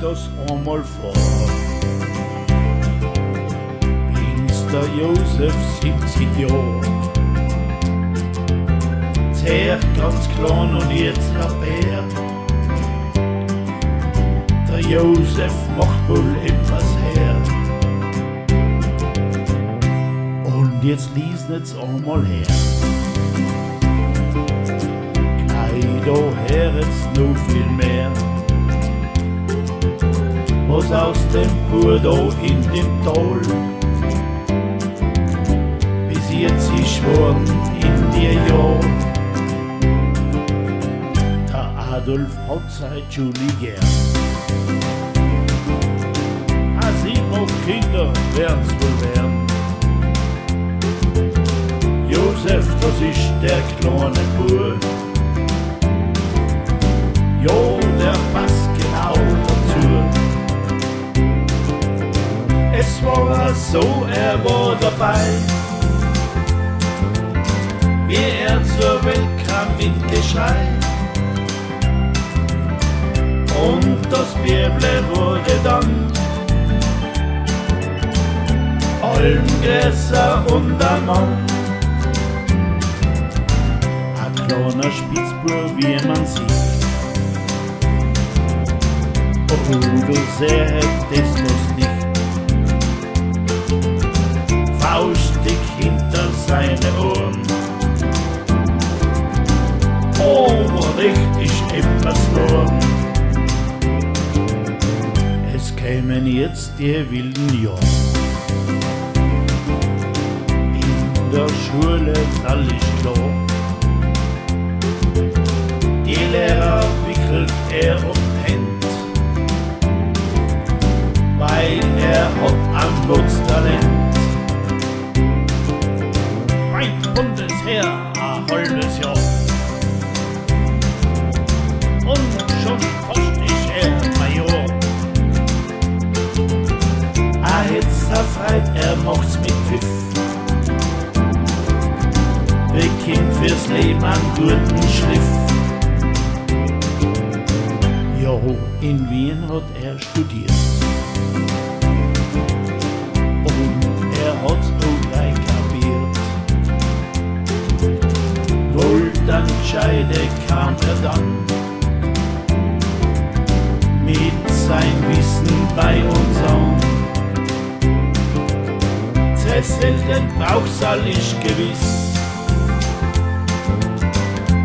das einmal vor. Bin's der Josef 70 Jahre, zuerst ganz klein und jetzt ein Bär. Der Josef macht wohl etwas her. Und jetzt lies jetzt einmal her. Gleich daher jetzt noch viel mehr. Was aus dem Bur da in dem Tal bis jetzt ist worden in die Jahr. Der Adolf hat seine Julie gern. A 7 Kinder werden's wohl werden. Josef, das ist der kleine Bur. Jo, der passt genau dazu. Es war so, er war dabei, wie er zur Welt kam mit Geschrei. Und das Bärble wurde dann allem größer und ein Mann. Ein kleiner Spitzbub, wie man sieht. Oh, du sehr hättest das nicht. Faustig hinter seine Ohren. Aber richtig etwas worden. Es kämen jetzt die wilden Jahre. In der Schule ist alles klar. Die Lehrer wickelt er um Händ, weil er hat ein Blutstalent. Mein Bundesheer, ein halbes Jahr. Und schon fast ist er Major. Hitzer freit, er macht's mit Pfiff. Bekommt fürs Leben einen guten Schliff. Jo, in Wien hat er studiert. Und er hat's auch gleich kapiert. Wohl dann Scheide kam er dann mit sein Wissen bei uns an. Zerselten Bauchsaal ist gewiss.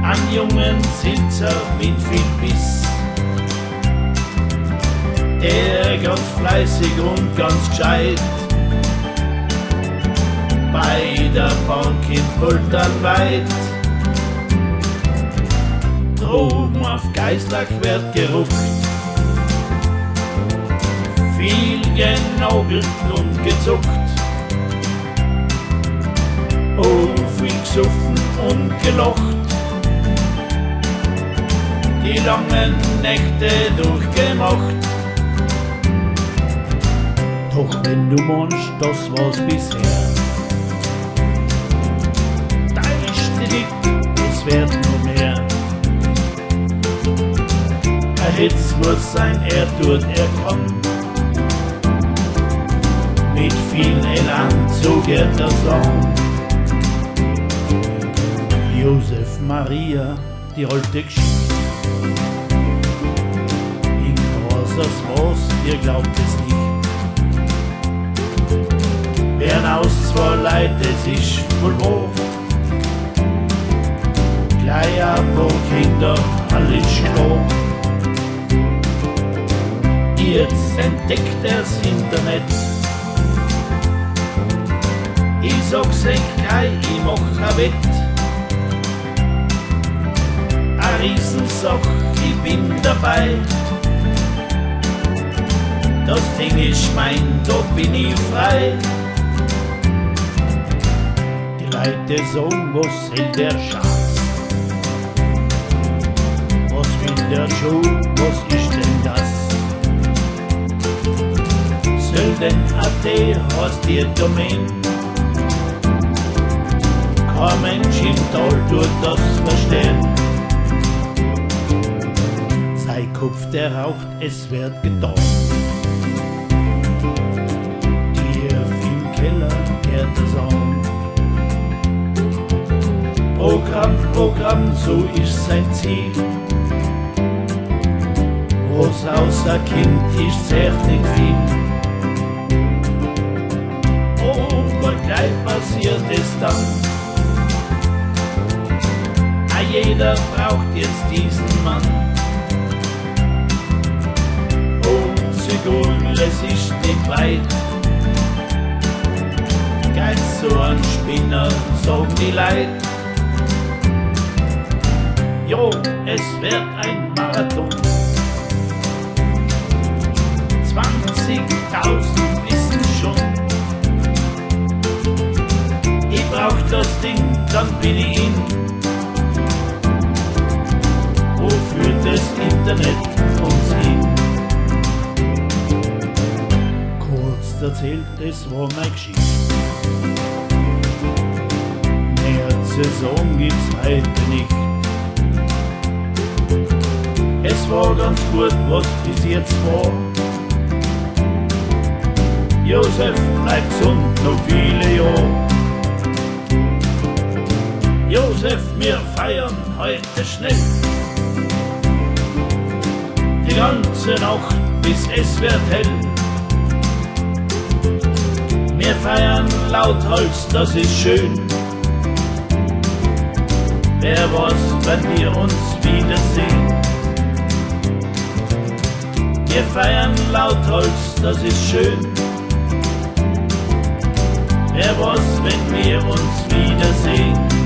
An jungen Sitzer mit viel Biss. Er ganz fleißig und ganz gescheit. Bei der Bank in Polternweit. Droben auf Geislach wird geruckt. Viel genogelt und gezuckt. Oh, viel gesoffen und gelocht. Die langen Nächte durchgemacht. Doch wenn du meinst, das war's bisher, da ist die Dick, es wird nur mehr. Jetzt muss sein, er tut, er kann. Mit viel Elan, so geht das an. Josef Maria, die alte Geschichte. In großes was, ihr glaubt es nicht. Werden aus zwei Leute, es ist voll wahr. Gleich ein paar Kinder, alles klar. Jetzt entdeckt er's Internet. Ich sag's euch gleich, ich mach ein Wett. A Riesensach, ich bin dabei. Das Ding ist mein, da bin ich frei. Die Leute sagen, was soll der Schatz? Was will der Schuh, was ist denn das? Sölden.at heißt die Domain. Kein Mensch im Tal tut das verstehen. Sein Kopf, der raucht, es wird getan. Tief im Keller kehrt es an. Programm, so ist sein Ziel. Was außer Kind ist, echt nicht viel. Aber gleich passiert es dann. Jeder braucht jetzt diesen Mann. Und Sigurd, es ist nicht weit. Geist so ein Spinner, sagen die Leid. Jo, es wird ein Marathon. 20.000 wissen schon. Ich brauch das Ding, dann bin ich in. Wo führt das Internet uns hin? Kurz erzählt, es war meine Geschichte. Mehr zu sagen gibt's heute nicht. Es war ganz gut, was bis jetzt war. Josef bleibt gesund noch viele Jahre. Josef, wir feiern heute schnell. Die ganze Nacht, bis es wird hell. Wir feiern lauthals, das ist schön. Wer weiß, wenn wir uns wiedersehen. Wir feiern lauthals, das ist schön. Wer weiß, wenn wir uns wiedersehen.